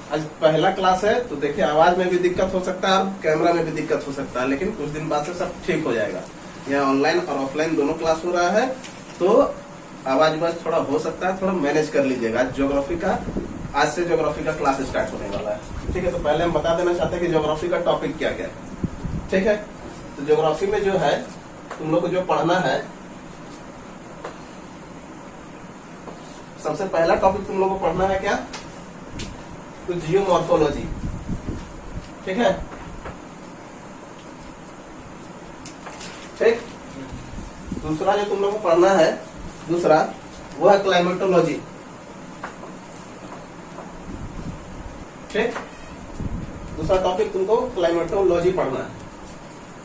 आज पहला क्लास है तो देखिए आवाज में भी दिक्कत हो सकता है और कैमरा में भी दिक्कत हो सकता है, लेकिन कुछ दिन बाद से सब ठीक हो जाएगा। यहाँ ऑनलाइन और ऑफलाइन दोनों क्लास हो रहा है, तो आवाज थोड़ा हो सकता है, थोड़ा मैनेज कर लीजिएगा। आज से ज्योग्राफी का क्लास स्टार्ट होने वाला है। ठीक है, तो पहले हम बता देना चाहते हैं कि ज्योग्राफी का टॉपिक क्या क्या है। ठीक है, तो ज्योग्राफी में जो है तुम लोग को जो पढ़ना है, सबसे पहला टॉपिक तुम लोग को पढ़ना है क्या, तो जियोमॉर्फोलॉजी। ठीक है, ठीक। दूसरा जो तुम लोग को पढ़ना है, दूसरा वो है क्लाइमेटोलॉजी। ठीक, दूसरा टॉपिक तुमको क्लाइमेटोलॉजी पढ़ना है।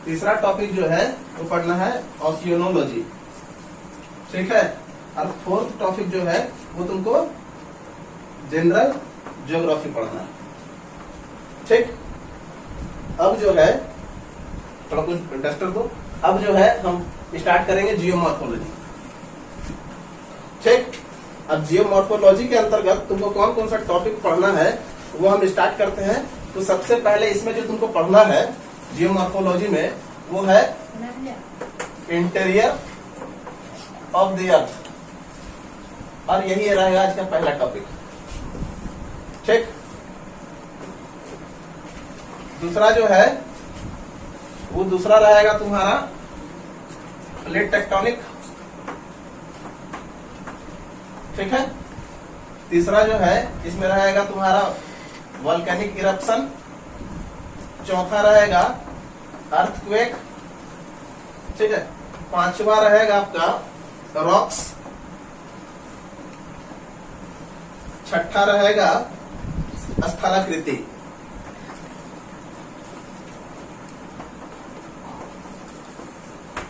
तीसरा टॉपिक जो है वो पढ़ना है ओशियोनोलॉजी। ठीक है, और फोर्थ टॉपिक जो है वो तुमको जनरल ज्योग्राफी पढ़ना है। ठीक, अब जो है थोड़ा कुछ डस्टर दो। अब जो है हम स्टार्ट करेंगे जियोमॉर्फोलॉजी। ठीक, अब जियोमॉर्फोलॉजी के अंतर्गत तुमको कौन कौन सा टॉपिक पढ़ना है वो हम स्टार्ट करते हैं। तो सबसे पहले इसमें जो तुमको पढ़ना है जियोमॉर्फोलॉजी में, वो है इंटीरियर ऑफ द अर्थ, और यही रहेगा आज का पहला टॉपिक। ठीक, दूसरा जो है वो दूसरा रहेगा तुम्हारा प्लेट टेक्टोनिक। ठीक है, तीसरा जो है इसमें रहेगा तुम्हारा वोल्केनिक इरप्शन। चौथा रहेगा अर्थक्वेक। ठीक है, पांचवा रहेगा आपका रॉक्स। छठा रहेगा स्थलाकृति।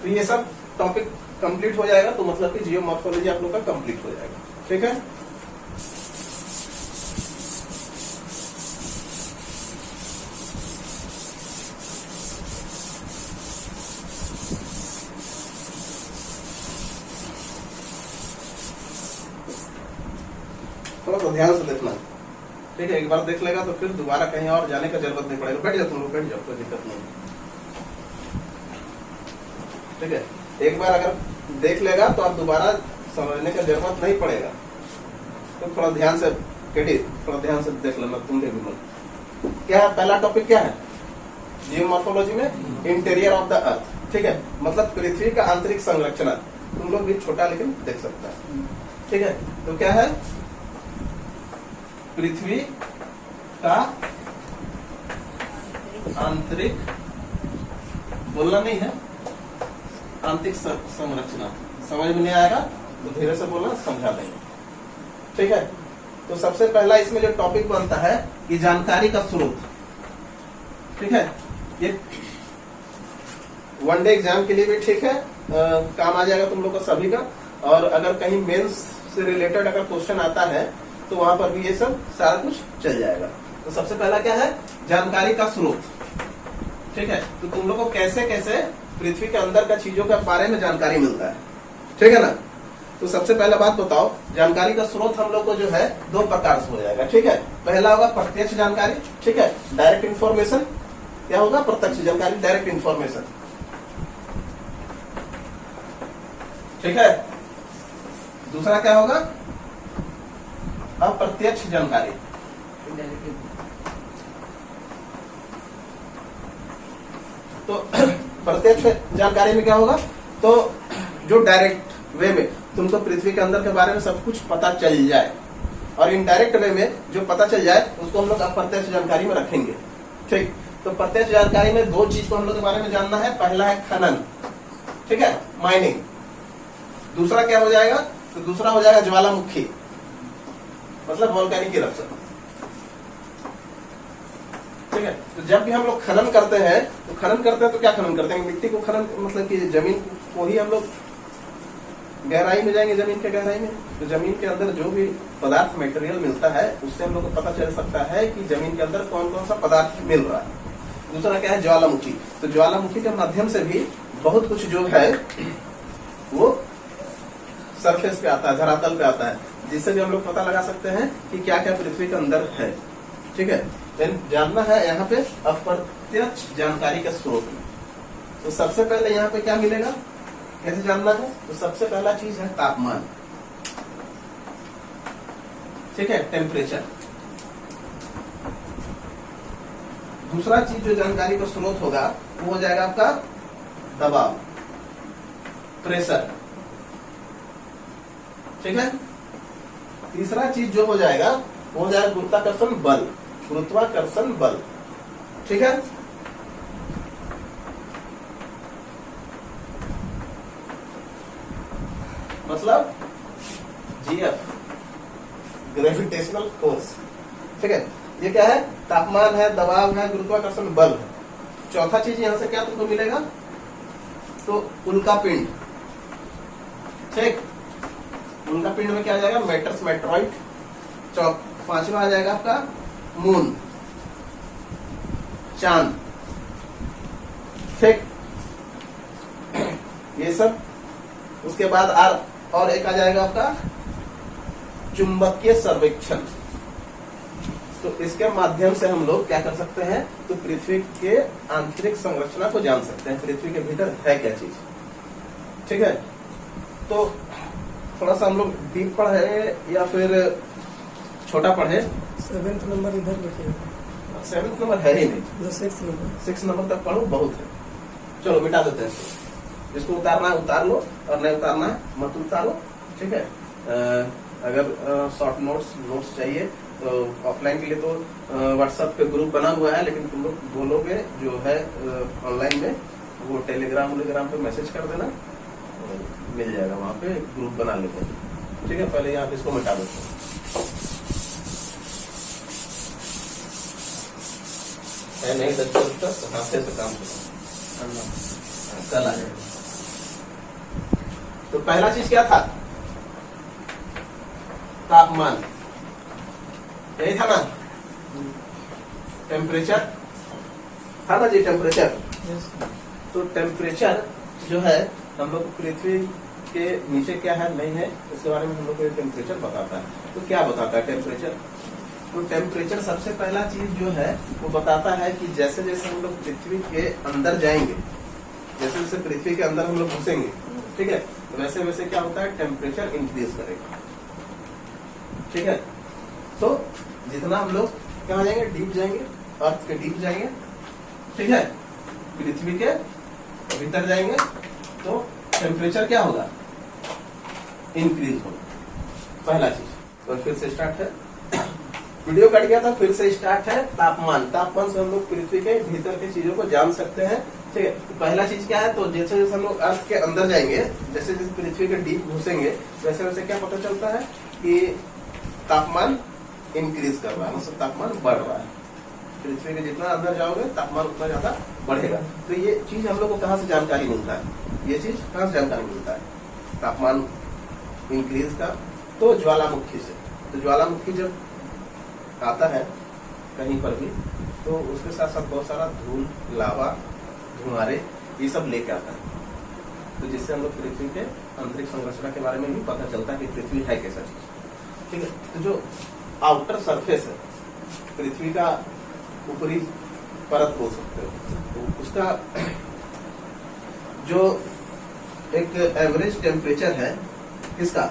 तो ये सब टॉपिक कंप्लीट हो जाएगा, तो मतलब कि जियोमॉर्फोलॉजी आप लोग का कंप्लीट हो जाएगा। ठीक है, थोड़ा सा ध्यान से देखना। ठीक है, एक बार देख लेगा तो फिर दोबारा कहीं और जाने का जरूरत नहीं पड़ेगा। बैठ जाओ तुम लोग, बैठ जाओ, कोई दिक्कत नहीं। ठीक है, एक बार अगर देख लेगा तो आप दोबारा समझने का जरूरत नहीं पड़ेगा। तो थोड़ा ध्यान से केटी, थोड़ा ध्यान से देख लेना तुम भी। क्या है पहला टॉपिक, क्या है जियोमॉर्फोलॉजी में? Interior of the earth. ठीक है, मतलब पृथ्वी का आंतरिक संरचना। तुम लोग भी छोटा लेकिन देख सकता है। ठीक है, तो क्या है, पृथ्वी का आंतरिक, बोलना नहीं है, आंतरिक संरचना। समझ में नहीं आएगा तो धीरे से बोलना, समझा देंगे। ठीक है, तो सबसे पहला इसमें जो टॉपिक बनता है कि जानकारी का स्रोत। ठीक है, ये वनडे एग्जाम के लिए भी ठीक है, काम आ जाएगा तुम लोग को सभी का। और अगर कहीं मेंस से रिलेटेड अगर क्वेश्चन आता है तो वहां पर भी ये सब सारा कुछ चल जाएगा। तो सबसे पहला क्या है, जानकारी का स्रोत। ठीक है, तो तुम लोग को कैसे कैसे पृथ्वी के अंदर का चीजों के बारे में जानकारी मिलता है। ठीक है ना, तो सबसे पहला बात बताओ, जानकारी का स्रोत हम लोग को जो है दो प्रकार से हो जाएगा। ठीक है, पहला होगा प्रत्यक्ष जानकारी। ठीक है, डायरेक्ट इंफॉर्मेशन। क्या होगा, प्रत्यक्ष जानकारी, डायरेक्ट इंफॉर्मेशन। ठीक है, दूसरा क्या होगा, अप्रत्यक्ष जानकारी। तो प्रत्यक्ष जानकारी में क्या होगा, तो जो डायरेक्ट वे में तुमको पृथ्वी के अंदर के बारे में सब कुछ पता चल जाए, और इनडायरेक्ट वे में जो पता चल जाए उसको हम लोग अप्रत्यक्ष जानकारी में रखेंगे। ठीक, तो प्रत्यक्ष जानकारी में दो चीज को हम लोग के बारे में जानना है। पहला है खनन, ठीक है, माइनिंग। दूसरा क्या हो जाएगा, तो दूसरा हो जाएगा ज्वालामुखी, मतलब वोल्केनिक इरप्शन। ठीक है, तो जब भी हम लोग खनन करते हैं तो क्या खनन करते हैं, मिट्टी को खनन, मतलब कि जमीन को ही हम लोग गहराई में जाएंगे, जमीन के गहराई में। तो जमीन के अंदर जो भी पदार्थ मटेरियल मिलता है उससे हम लोग को पता चल सकता है कि जमीन के अंदर कौन कौन सा पदार्थ मिल रहा है। दूसरा क्या है, ज्वालामुखी। तो ज्वालामुखी के माध्यम से भी बहुत कुछ जो है वो सरफेस पे आता है, धरातल पे आता है, जिससे भी हम लोग पता लगा सकते हैं कि क्या क्या पृथ्वी के अंदर है। ठीक है। देन जानना है यहाँ पे अप्रत्यक्ष जानकारी का स्रोत। तो सबसे पहले यहाँ पे क्या मिलेगा, कैसे जानना है, तो सबसे पहला चीज है तापमान, ठीक है, टेम्परेचर। दूसरा चीज जो जानकारी का स्रोत होगा वो हो जाएगा आपका दबाव, प्रेशर, ठीक है। तीसरा चीज जो हो जाएगा वो हो जाएगा गुरुत्वाकर्षण बल, गुरुत्वाकर्षण बल, ठीक है। मतलब जीएफ, ग्रेविटेशनल फोर्स, ठीक है। ये क्या है, तापमान है, दबाव है, गुरुत्वाकर्षण बल है। चौथा चीज यहां से क्या तुमको मिलेगा, तो उल्का पिंड, ठीक। उल्का पिंड में क्या आ जाएगा, मेटर्स, मेट्रॉइड। पांचवा आ जाएगा आपका मून, चांद, ठीक, ये सब। उसके बाद और एक आ जाएगा आपका चुंबकीय सर्वेक्षण। तो इसके माध्यम से हम लोग क्या कर सकते हैं, तो पृथ्वी के आंतरिक संरचना को जान सकते हैं, पृथ्वी के भीतर है क्या चीज, ठीक है। तो थोड़ा सा हम लोग डीप पढ़े या फिर छोटा पढ़े, 7th नंबर इधर लिखिए। 7th नंबर है ही नहीं, 6 नंबर तक पढ़ो, बहुत है। चलो मिटा देते हैं, जिसको उतारना है उतार लो और नहीं उतारना है मत उतारो, ठीक है। अगर शॉर्ट नोट्स चाहिए तो ऑफलाइन के लिए तो व्हाट्सएप पे ग्रुप बना हुआ है, लेकिन तुम लोग बोलोगे जो है ऑनलाइन में, वो टेलीग्राम पे मैसेज कर देना, मिल जाएगा, वहां पे ग्रुप बना लेते हैं, ठीक है। पहले यहाँ पे इसको मिटा देते हैं। नहीं तो हाथे से काम कल आ जाएगा। तो पहला चीज क्या था, तापमान, यही था ना, टेम्परेचर था ना जी, टेम्परेचर। तो टेम्परेचर जो है हम लोग पृथ्वी के नीचे क्या है नहीं है, इसके बारे में हम लोग को टेम्परेचर बताता है। तो क्या बताता है टेम्परेचर, तो टेम्परेचर सबसे पहला चीज जो है वो बताता है कि जैसे जैसे हम लोग पृथ्वी के अंदर जाएंगे, जैसे जैसे पृथ्वी के अंदर हम लोग घुसेंगे, ठीक है, वैसे वैसे क्या होता है, टेम्परेचर इंक्रीज करेगा, ठीक है। तो जितना हम लोग कहाँ जाएंगे, डीप जाएंगे, अर्थ के डीप जाएंगे, ठीक है, पृथ्वी के भीतर जाएंगे, तो टेम्परेचर क्या होगा, इंक्रीज होगा, पहला चीज। और फिर से स्टार्ट है, वीडियो कट गया था, फिर से स्टार्ट है। तापमान, तापमान से हम लोग पृथ्वी के भीतर की चीजों को जान सकते हैं, ठीक है। तो पहला चीज क्या है, तो जैसे जैसे हम लोग अर्थ के अंदर जाएंगे, जैसे जैसे पृथ्वी के डीप घुसेंगे, वैसे वैसे क्या पता चलता है कि तापमान इंक्रीज कर रहा है, मतलब तापमान बढ़ रहा है। पृथ्वी के जितना अंदर जाओगे तापमान उतना ज्यादा बढ़ेगा। तो ये चीज हम लोग को कहाँ से जानकारी मिलता है, ये चीज कहाँ से जानकारी मिलता है, तापमान इंक्रीज का, तो ज्वालामुखी से। तो ज्वालामुखी जब आता है कहीं पर भी, तो उसके साथ साथ बहुत सारा धूल, लावा, धुआरे, ये सब लेके आता है। तो जिससे हम लोग पृथ्वी के आंतरिक संरचना के बारे में भी पता चलता है कि पृथ्वी है कैसा चीज, ठीक है। तो जो आउटर सरफेस है पृथ्वी का, ऊपरी परत बोल सकते हो, तो उसका जो एक एवरेज टेम्परेचर है किसका,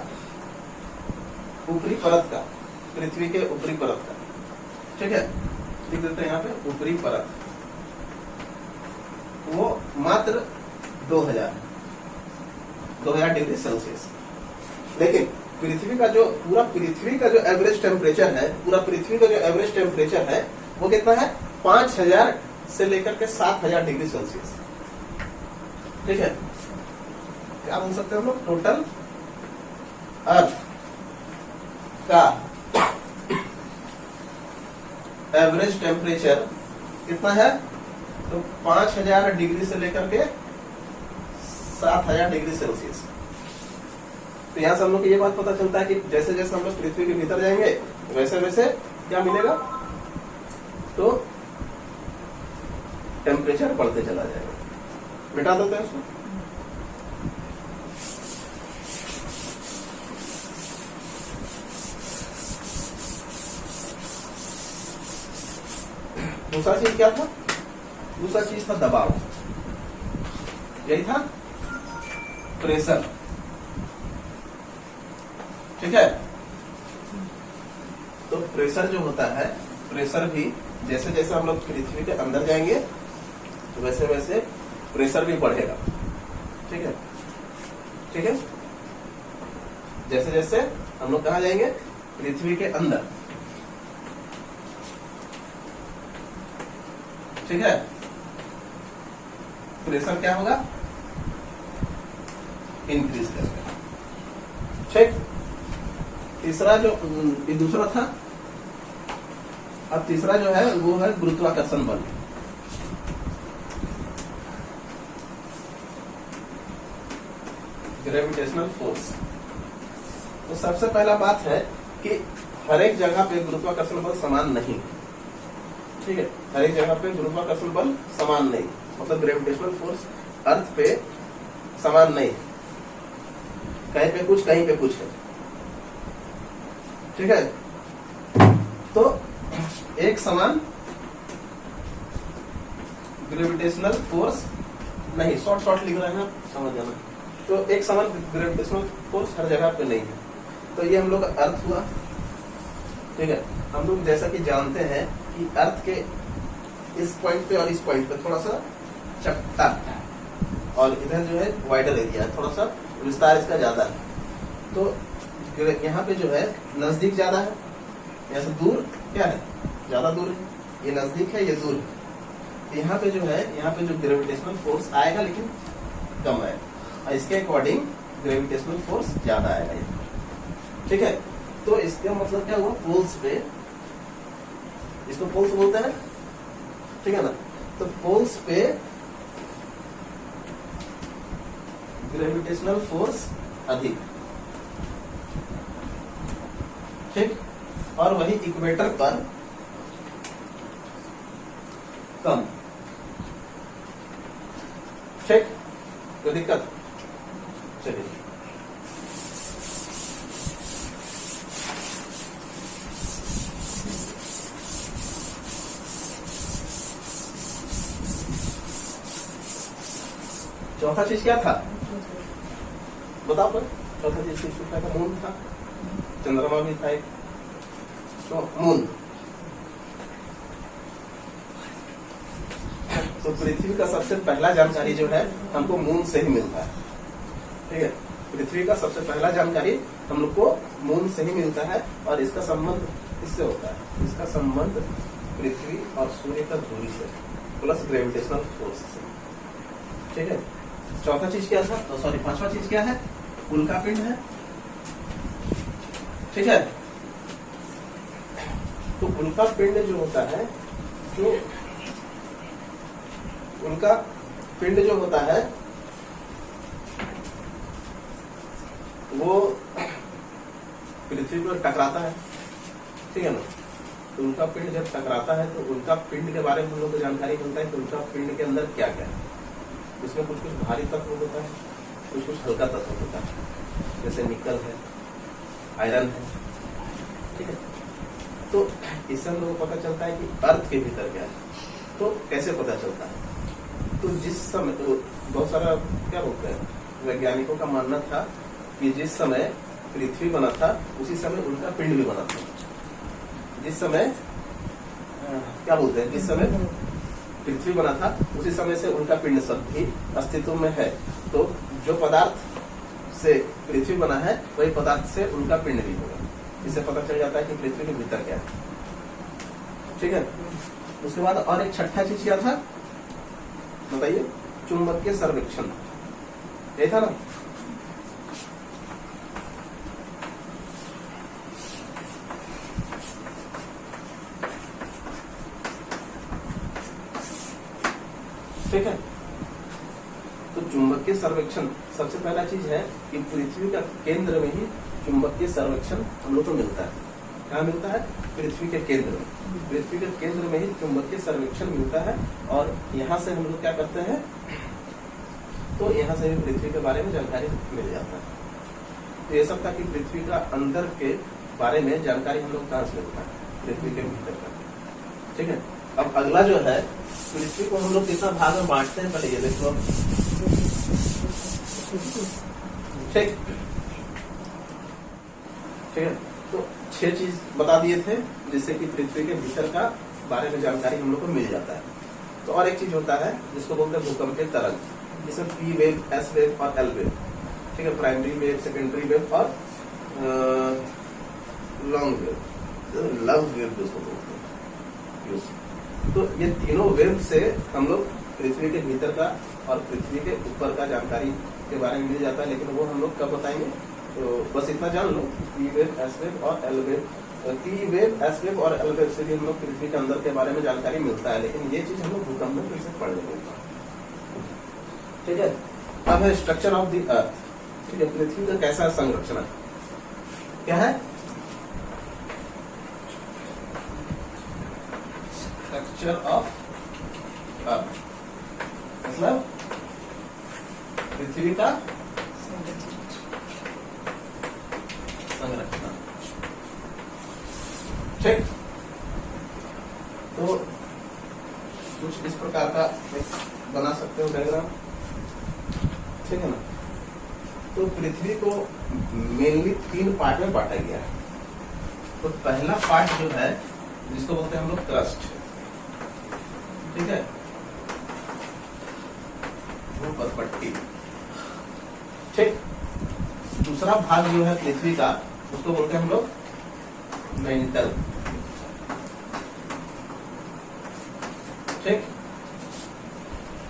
ऊपरी परत का, पृथ्वी के ऊपरी परत का, ठीक है। लिख देते हैं यहाँ पे ऊपरी परत, वो मात्र 2000 डिग्री सेल्सियस। लेकिन पृथ्वी का जो पूरा पृथ्वी का जो एवरेज टेम्परेचर है, पूरा पृथ्वी का जो एवरेज टेम्परेचर है वो कितना है, 5000 से लेकर के 7000 डिग्री सेल्सियस, ठीक है। क्या बोल सकते हैं हम लोग, टोटल अर्थ का एवरेज टेम्परेचर कितना है, तो 5000 डिग्री से लेकर के 7000 डिग्री सेल्सियस। तो यहां से हम लोग को ये बात पता चलता है कि जैसे जैसे हम लोग पृथ्वी के भीतर जाएंगे वैसे वैसे क्या मिलेगा, तो टेम्परेचर बढ़ते चला जाएगा। मिटा देते हैं उसको। दूसरा चीज क्या था? दूसरा चीज था दबाव, यही था प्रेशर। ठीक है, तो प्रेशर जो होता है, प्रेशर भी जैसे जैसे हम लोग पृथ्वी के अंदर जाएंगे तो वैसे वैसे प्रेशर भी बढ़ेगा। ठीक है, ठीक है, जैसे जैसे हम लोग कहाँ जाएंगे? पृथ्वी के अंदर। ठीक है, प्रेशर क्या होगा? इंक्रीज करेगा। ठीक, तीसरा जो ये दूसरा था, अब तीसरा जो है वो है गुरुत्वाकर्षण बल। Gravitational force. तो सबसे पहला बात है कि हर एक जगह पे गुरुत्वाकर्षण बल समान नहीं। ठीक है, हर एक जगह पे गुरुत्वाकर्षण बल समान नहीं, मतलब ग्रेविटेशनल फोर्स अर्थ पे समान नहीं, कहीं पे कुछ कहीं पे कुछ है। ठीक है, तो एक समान ग्रेविटेशनल फोर्स नहीं, शॉर्ट शॉर्ट लिख रहे हैं, समझ जाना। तो एक समान ग्रेविटेशनल फोर्स हर जगह पे नहीं है। तो ये हम लोग का अर्थ हुआ। ठीक है, हम लोग जैसा कि जानते हैं कि अर्थ के इस पॉइंट पे और इस पॉइंट पे थोड़ा सा चपटा है और इधर जो है वाइडर एरिया है, थोड़ा सा विस्तार इसका ज्यादा है। तो यहाँ पे जो है नजदीक ज्यादा है, यहाँ से दूर क्या है? ज्यादा दूर है। ये नजदीक है, ये दूर है। तो यहाँ पे जो है, यहाँ पे जो ग्रेविटेशनल फोर्स आएगा लेकिन कम आएगा, और इसके अकॉर्डिंग ग्रेविटेशनल फोर्स ज्यादा आएगा। ठीक है, तो इसका मतलब क्या हुआ? पोल्स पे, इसको पोल्स बोलते हैं, ठीक है ना? तो पोल्स पे ग्रेविटेशनल फोर्स अधिक, ठीक, और वही इक्वेटर पर कम। ठीक, कोई दिक्कत? चलिए, चौथा चीज क्या था? बताओ पर। चौथा चीज क्या था? मून था, चंद्रमा भी था एक, तो मून। तो पृथ्वी का सबसे पहला जानकारी जो है हमको मून से ही मिलता है। ठीक है, पृथ्वी का सबसे पहला जानकारी हम लोग को मून से ही मिलता है, और इसका संबंध इससे होता है, इसका संबंध पृथ्वी और सूर्य का दूरी से प्लस ग्रेविटेशनल फोर्स से। ठीक है, चौथा चीज क्या था? तो सॉरी, पांचवा चीज क्या है? उल्का पिंड है। ठीक है, तो उल्का पिंड जो होता है, जो उल्का पिंड जो होता है वो पृथ्वी पर टकराता है। ठीक है ना? तो उल्का पिंड जब टकराता है तो उल्का पिंड के बारे में हम लोग को जानकारी मिलता है कि उल्का पिंड के अंदर क्या क्या है। इसमें कुछ कुछ भारी तत्व होता है, कुछ कुछ हल्का तत्व होता है, जैसे निकल है, आयरन है। ठीक है, तो इससे हम लोग को पता चलता है कि अर्थ के भीतर क्या है। तो कैसे पता चलता है? तो जिस समय, तो बहुत सारा क्या बोलते हैं, वैज्ञानिकों का मानना था कि जिस समय पृथ्वी बना था उसी समय उल्का पिंड भी बना था। जिस समय क्या बोलते हैं, जिस समय पृथ्वी बना था उसी समय से उल्का पिंड सब भी अस्तित्व में है। तो जो पदार्थ से पृथ्वी बना है वही पदार्थ से उल्का पिंड भी होगा। इससे पता चल जाता है कि पृथ्वी के भीतर क्या है। ठीक है, उसके बाद और एक छठा चीज क्या था बताइए? चुंबकीय सर्वेक्षण, ये था ना? ठीक है, तो चुंबकीय सर्वेक्षण सबसे पहला चीज है कि पृथ्वी का केंद्र में ही चुंबकीय सर्वेक्षण हम लोग को मिलता है। कहाँ मिलता है? पृथ्वी के केंद्र में। पृथ्वी के केंद्र में ही चुंबकीय सर्वेक्षण मिलता है, और यहाँ से हम लोग क्या करते हैं, तो यहाँ से भी पृथ्वी के बारे में जानकारी मिल जाता है। तो ये सब था कि पृथ्वी का अंदर के बारे में जानकारी हम लोग कहाँ से मिलता है? पृथ्वी के भीतर का। ठीक है, अब अगला जो है, पृथ्वी को हम लोग कितना भाग में बांटते हैं, पहले ये देखो। ठीक ठीक है, तो 6 चीज बता दिए थे जिससे कि पृथ्वी के भीतर का बारे में जानकारी हम लोग को मिल जाता है। तो और एक चीज होता है जिसको बोलते हैं भूकंपीय तरंग, जिसमें पी वेव, एस वेव और एल वेव। ठीक है, प्राइमरी वेव, सेकेंडरी वेव और लॉन्ग वेव, लव वेव जिसको बोलते हैं। तो ये तीनों वेव से हम लोग पृथ्वी के भीतर का और पृथ्वी के ऊपर का जानकारी के बारे में मिल जाता है, लेकिन वो हम लोग कब बताएंगे। तो बस इतना जान लो, पी वेव, एस वेव और L wave, P wave, S wave और एल वेव से भी हम लोग पृथ्वी के अंदर के बारे में जानकारी मिलता है, लेकिन ये चीज हम लोग भूकंप में फिर से पढ़ लेंगे। ठीक है, अब है स्ट्रक्चर ऑफ द अर्थ। ठीक है, पृथ्वी का कैसा संरचना क्या है? स्ट्रक्चर ऑफ अर्थ मतलब पृथ्वी का संरचना। ठीक, तो कुछ इस प्रकार का बना सकते हो डायग्राम। ठीक है ना। तो पृथ्वी को मेनली 3 पार्ट में बांटा गया है। तो पहला पार्ट जो है जिसको बोलते हैं हम लोग क्रस्ट। ठीक है, वो परपट्टी। ठीक, दूसरा भाग जो है पृथ्वी का उसको बोलते हैं हम लोग मेंटल। ठीक,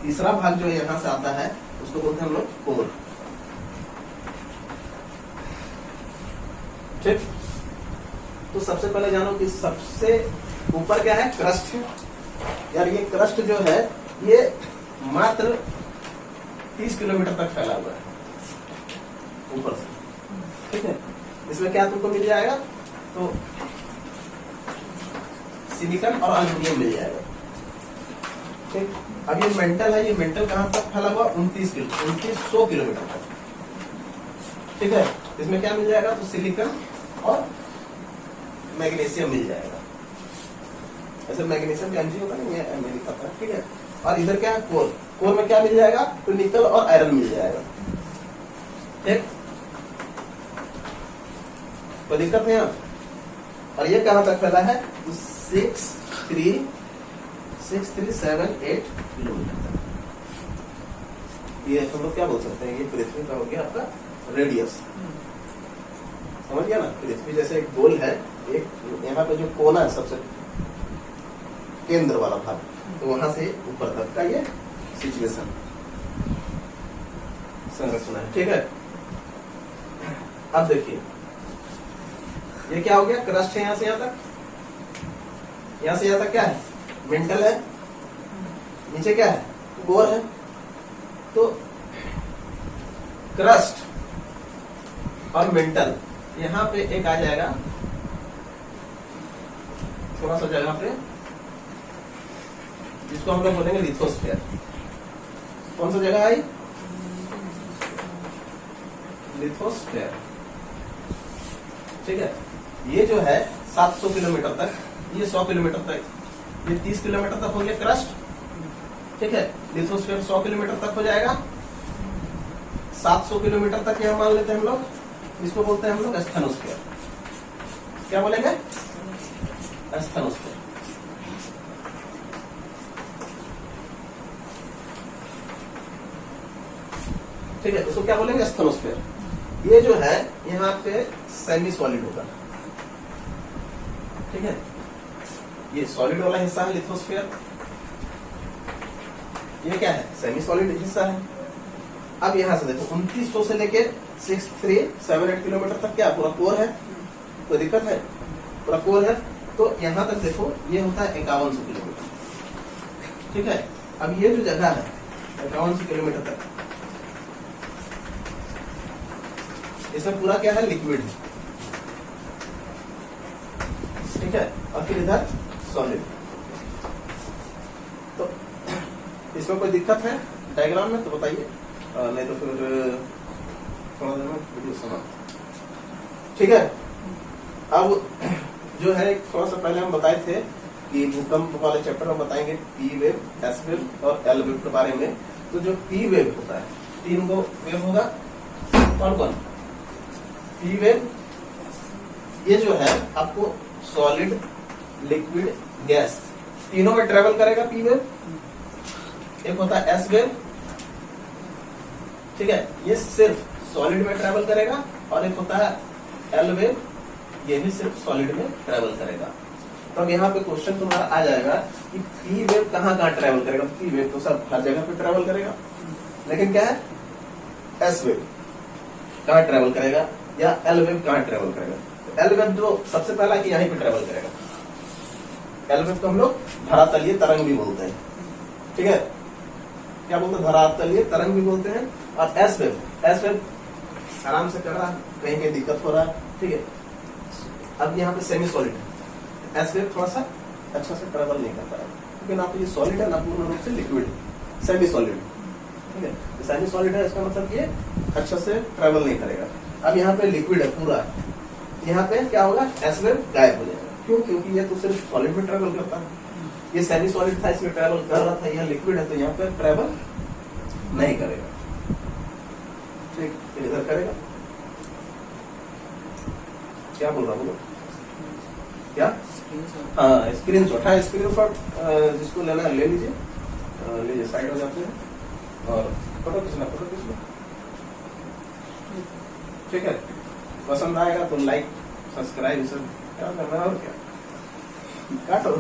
तीसरा भाग जो यहां से आता है उसको बोलते हैं हम लोग कोर। ठीक, तो सबसे पहले जानो कि सबसे ऊपर क्या है, क्रस्ट है। यार ये क्रस्ट जो है ये मात्र 30 किलोमीटर तक फैला हुआ है ऊपर से। ठीक है, इसमें क्या तुमको मिल जाएगा, तो सिलिकॉन और एल्यूमिनियम मिल जाएगा। ठीक, अब ये मेंटल है, ये मेंटल कहां तक फैला हुआ, 2900 किलोमीटर तक। ठीक है, इसमें क्या मिल जाएगा, तो सिलिकॉन और मैग्नीशियम मिल जाएगा। ऐसे मैग्नीशियम का एनजी होता है, ये मेरी पता है। ठीक है, और इधर क्या है, कोर। कोर में क्या मिल जाएगा, तो निकल और आयरन मिल जाएगा। ठीक, कोई दिक्कत नहीं है। और ये कहां तक फैला है, 6378 किलोमीटर तक। ये हम लोग क्या बोल सकते हैं, ये पृथ्वी का हो गया आपका रेडियस। समझ गया ना, पृथ्वी जैसे एक गोल है, एक यहाँ पे जो कोना है सबसे केंद्र वाला भाग, तो वहां से ऊपर तक का ये सिचुएशन संरचना है। ठीक है, अब देखिए ये क्या हो गया, क्रस्ट है यहां से यहां तक, यहां से यहां तक क्या है, मेंटल है, नीचे क्या है, कोर है। तो क्रस्ट और मेंटल यहां पे एक आ जाएगा थोड़ा सा जगह पे, जिसको हम लोग बोलेंगे लिथोस्फीयर। कौन सा जगह आई, लिथोस्फीयर। ठीक है, ये जो है 700 किलोमीटर तक, ये 100 किलोमीटर तक, ये 30 किलोमीटर तक हो गया क्रस्ट। ठीक है, लिथोस्फीयर 100 किलोमीटर तक हो जाएगा। 700 किलोमीटर तक यह मान लेते हैं हम लोग, इसको बोलते हैं हम लोग एस्थेनोस्फीयर। क्या बोलेंगे, एस्थेनोस्फीयर। ठीक है, इसको क्या बोलेंगे, एस्थेनोस्फीयर। ये जो है यहाँ पे सेमी सॉलिड होगा। ठीक है, ये सॉलिड वाला हिस्सा है लिथोस्फीयर, ये क्या है, सेमी सॉलिड हिस्सा है। अब यहां से देखो 2900 से लेके 6378 किलोमीटर तक क्या पूरा कोर है, कोई दिक्कत है, पूरा कोर है। तो यहां तक देखो ये होता है 5100 किलोमीटर। ठीक है, अब ये जो जगह है 5100 किलोमीटर तक, इसमें पूरा क्या है, लिक्विड है। ठीक है, और फिर इधर सॉलिड। तो इसमें कोई दिक्कत है डायग्राम में तो बताइए, नहीं तो फिर थोड़ा देर में वीडियो समाप्त। ठीक है, अब जो है थोड़ा सा पहले हम बताए थे कि भूकंप वाले चैप्टर में बताएंगे पी वेव, एस वेव और एल वेव के बारे में। तो जो पी वेव होता है, 3 गो वेव होगा, कौन कौन? पी वेव ये जो है आपको सॉलिड, लिक्विड, गैस तीनों में ट्रेवल करेगा पी वेव। एक होता है एस वेव, ठीक है, ये सिर्फ सॉलिड में ट्रेवल करेगा, और एक होता है एल वेव, ये भी सिर्फ सॉलिड में ट्रेवल करेगा। तो अब यहाँ पे क्वेश्चन तुम्हारा आ जाएगा कि पी वेव कहाँ कहाँ ट्रेवल करेगा। पी वेव तो सब हर जगह पे ट्रेवल करेगा, लेकिन क्या है एस वेव कहाँ ट्रेवल करेगा या एल वेव कहाँ ट्रेवल करेगा। तो एल वेव जो सबसे पहला कि यहीं पे ट्रेवल करेगा। एल वेव को हम लोग धरातलीय तरंग भी बोलते हैं, ठीक है, क्या बोलते हैं, धरातलीय तरंग भी बोलते हैं। और एस वेव आराम से कर रहा है, कहीं कहीं दिक्कत हो रहा है, ठीक है। अब यहाँ पे सेमी सॉलिड है, एस वेव थोड़ा सा अच्छा से ट्रेवल नहीं कर पा रहा है, क्योंकि ना तो ये सॉलिड है ना पूर्ण रूप से लिक्विड है, सेमी सॉलिड, ठीक है। तो सेमी सॉलिड है, इसका मतलब ये अच्छा से ट्रेवल नहीं करेगा। अब यहाँ पे लिक्विड है पूरा, यहाँ पे क्या होगा, एस वेव गायब हो जाएगा। क्यों? क्योंकि ये तो सिर्फ सॉलिड में ट्रेवल करता है, ये सेमी सॉलिड था, इसमें ट्रेवल कर रहा था, यह लिक्विड है तो यहाँ पे ट्रेवल नहीं करेगा, ठीक, इधर करेगा। क्या बोल रहा बोलो, क्या? हाँ स्क्रीनशॉट, हाँ स्क्रीनशॉट जिसको लेना है ले लीजिए, साइड हो जाते हैं और फोटो खींचना, ठीक है। पसंद आएगा तो लाइक, सब्सक्राइब, सब क्या करना है और क्या, काटो।